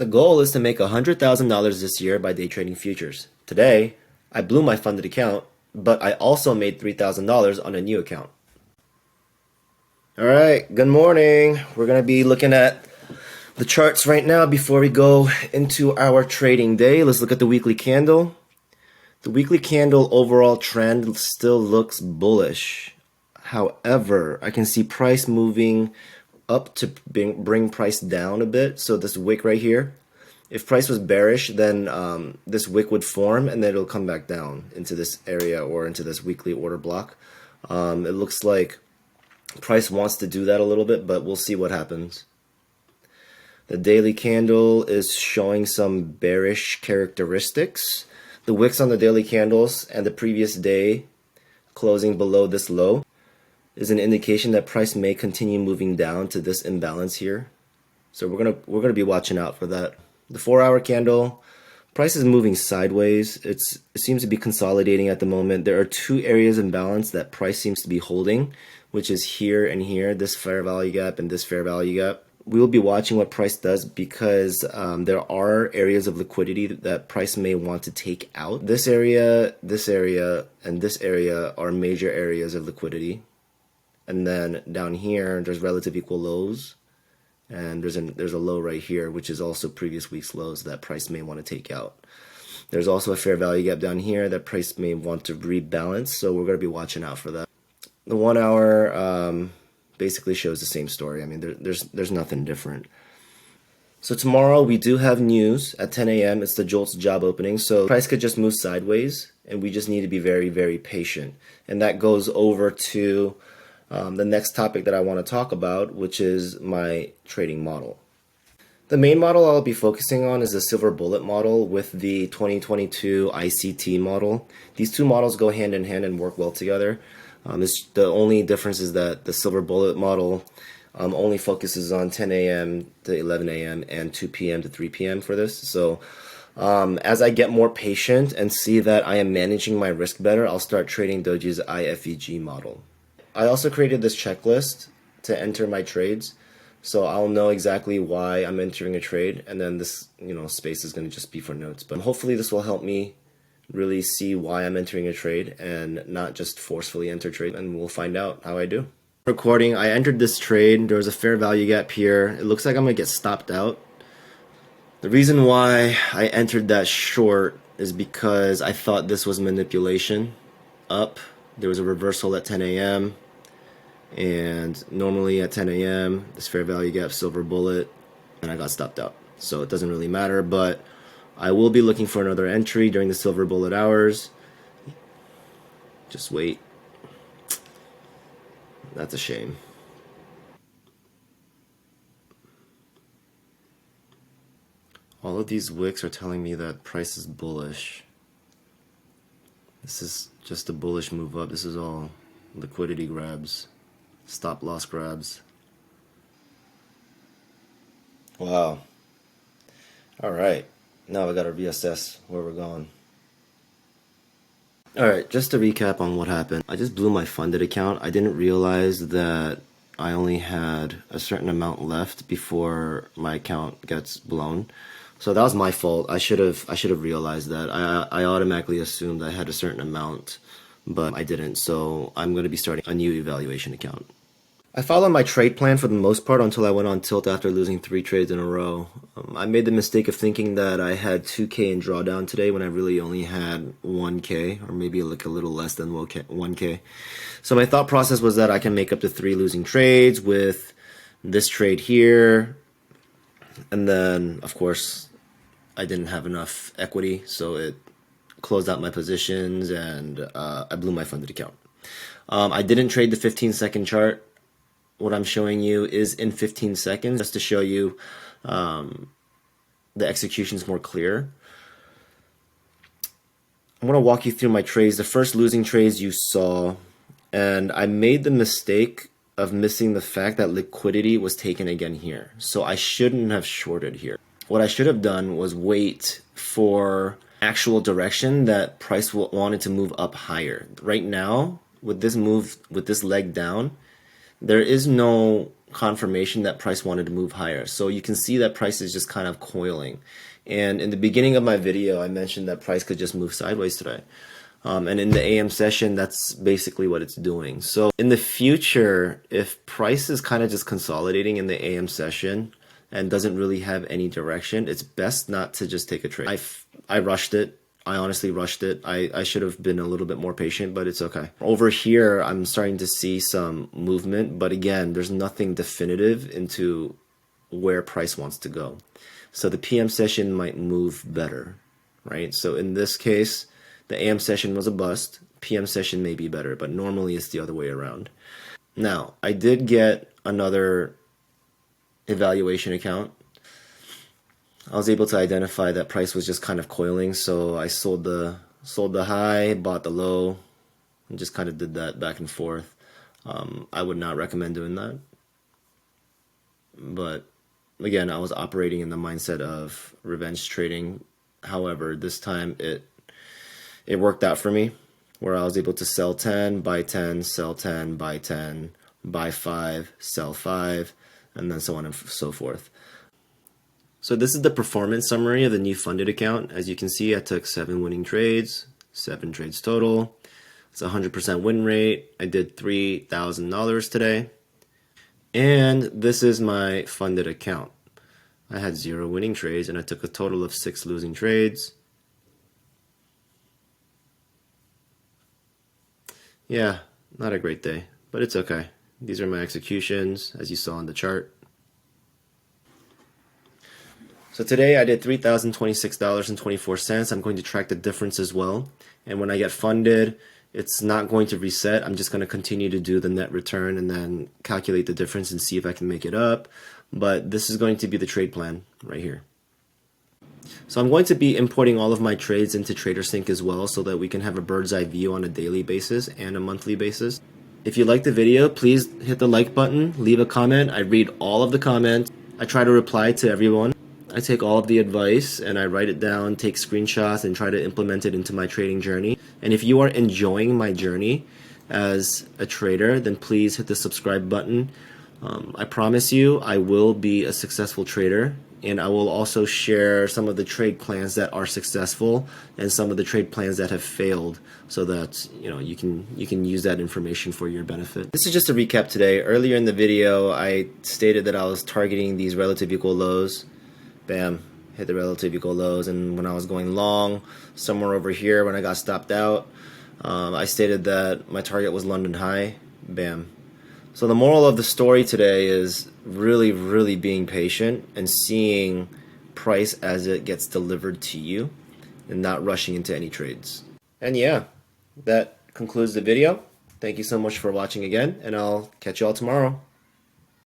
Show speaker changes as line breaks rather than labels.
The goal is to make $100,000 this year by day trading futures. Today, I blew my funded account, but I also made $3,000 on a new account. Alright, good morning. We're going to be looking at the charts right now before we go into our trading day. Let's look at the weekly candle. The weekly candle overall trend still looks bullish. However, I can see price moving up to bring price down a bit. So this wick right here, if price was bearish, then this wick would form and then it'll come back down into this area or into this weekly order block. It looks like price wants to do that a little bit, but we'll see what happens. The daily candle is showing some bearish characteristics. The wicks on the daily candles and the previous day closing below this low is an indication that price may continue moving down to this imbalance here. So we're gonna be watching out for that. The 4-hour candle, price is moving sideways. It seems to be consolidating at the moment. There are two areas in balance that price seems to be holding, which is here and here, this fair value gap and this fair value gap. We will be watching what price does because there are areas of liquidity that price may want to take out. This area, and this area are major areas of liquidity. And then down here, there's relative equal lows. And there's a low right here, which is also previous week's lows that price may want to take out. There's also a fair value gap down here that price may want to rebalance. So we're going to be watching out for that. The 1 hour basically shows the same story. I mean, there's nothing different. So tomorrow we do have news at 10 a.m. It's the JOLTS job opening. So price could just move sideways, and we just need to be very, very patient. And that goes over to the next topic that I want to talk about, which is my trading model. The main model I'll be focusing on is the silver bullet model with the 2022 ICT model. These two models go hand in hand and work well together. The only difference is that the silver bullet model only focuses on 10 a.m. to 11 a.m. and 2 p.m. to 3 p.m. for this. So as I get more patient and see that I am managing my risk better, I'll start trading Doji's IFEG model. I also created this checklist to enter my trades, so I'll know exactly why I'm entering a trade, and then this space is going to just be for notes. But hopefully this will help me really see why I'm entering a trade and not just forcefully enter trade, and we'll find out how I do. Recording, I entered this trade. There was a fair value gap here. It looks like I'm going to get stopped out. The reason why I entered that short is because I thought this was manipulation up. There was a reversal at 10 a.m. and normally at 10 a.m. this fair value gap silver bullet, and I got stopped out. So it doesn't really matter, but I will be looking for another entry during the silver bullet hours. Just wait. That's a shame. All of these wicks are telling me that price is bullish. This is just a bullish move up. This is all liquidity grabs, stop loss grabs. Wow. All right. Now we got to reassess where we're going. All right, just to recap on what happened. I just blew my funded account. I didn't realize that I only had a certain amount left before my account gets blown. So that was my fault. I should have realized that. I automatically assumed I had a certain amount, but I didn't. So I'm going to be starting a new evaluation account. I followed my trade plan for the most part until I went on tilt after losing 3 trades in a row. I made the mistake of thinking that I had 2K in drawdown today when I really only had 1K, or maybe like a little less than 1K. So my thought process was that I can make up to 3 losing trades with this trade here. And then, of course, I didn't have enough equity, so it closed out my positions and I blew my funded account. I didn't trade the 15-second chart. What I'm showing you is in 15 seconds, just to show you the execution is more clear. I'm going to walk you through my trades. The first losing trades you saw, and I made the mistake of missing the fact that liquidity was taken again here. So I shouldn't have shorted here. What I should have done was wait for actual direction that price wanted to move up higher. Right now, with this move, with this leg down, there is no confirmation that price wanted to move higher. So you can see that price is just kind of coiling. And in the beginning of my video, I mentioned that price could just move sideways today. And in the AM session, that's basically what it's doing. So in the future, if price is kind of just consolidating in the AM session and doesn't really have any direction, it's best not to just take a trade. I rushed it. I honestly rushed it. I should have been a little bit more patient, but it's okay. Over here, I'm starting to see some movement, but again, there's nothing definitive into where price wants to go. So the PM session might move better, right? So in this case, the AM session was a bust. PM session may be better, but normally it's the other way around. Now, I did get another evaluation account. I was able to identify that price was just kind of coiling, so I sold the high, bought the low, and just kind of did that back and forth. I would not recommend doing that. But again, I was operating in the mindset of revenge trading. However, this time it worked out for me, where I was able to sell 10, buy 10, sell 10, buy 10, buy 5, sell 5, and then so on and so forth. So this is the performance summary of the new funded account. As you can see, I took 7 winning trades, 7 trades total. It's a 100% win rate. I did $3,000 today. And this is my funded account. I had 0 winning trades and I took a total of 6 losing trades. Yeah, not a great day, but it's okay. These are my executions, as you saw on the chart. So today I did $3,026.24. I'm going to track the difference as well. And when I get funded, it's not going to reset. I'm just going to continue to do the net return and then calculate the difference and see if I can make it up. But this is going to be the trade plan right here. So I'm going to be importing all of my trades into TraderSync as well so that we can have a bird's eye view on a daily basis and a monthly basis. If you like the video, please hit the like button, leave a comment. I read all of the comments. I try to reply to everyone. I take all of the advice and I write it down, take screenshots, and try to implement it into my trading journey. And if you are enjoying my journey as a trader, then please hit the subscribe button. I promise you I will be a successful trader, and I will also share some of the trade plans that are successful and some of the trade plans that have failed, so that you can use that information for your benefit. This is just a recap today. Earlier in the video I stated that I was targeting these relative equal lows. Bam, hit the relative equal lows, and when I was going long somewhere over here when I got stopped out, I stated that my target was London high. Bam. So the moral of the story today is really being patient and seeing price as it gets delivered to you and not rushing into any trades. And yeah, that concludes the video. Thank you so much for watching again, and I'll catch you all tomorrow.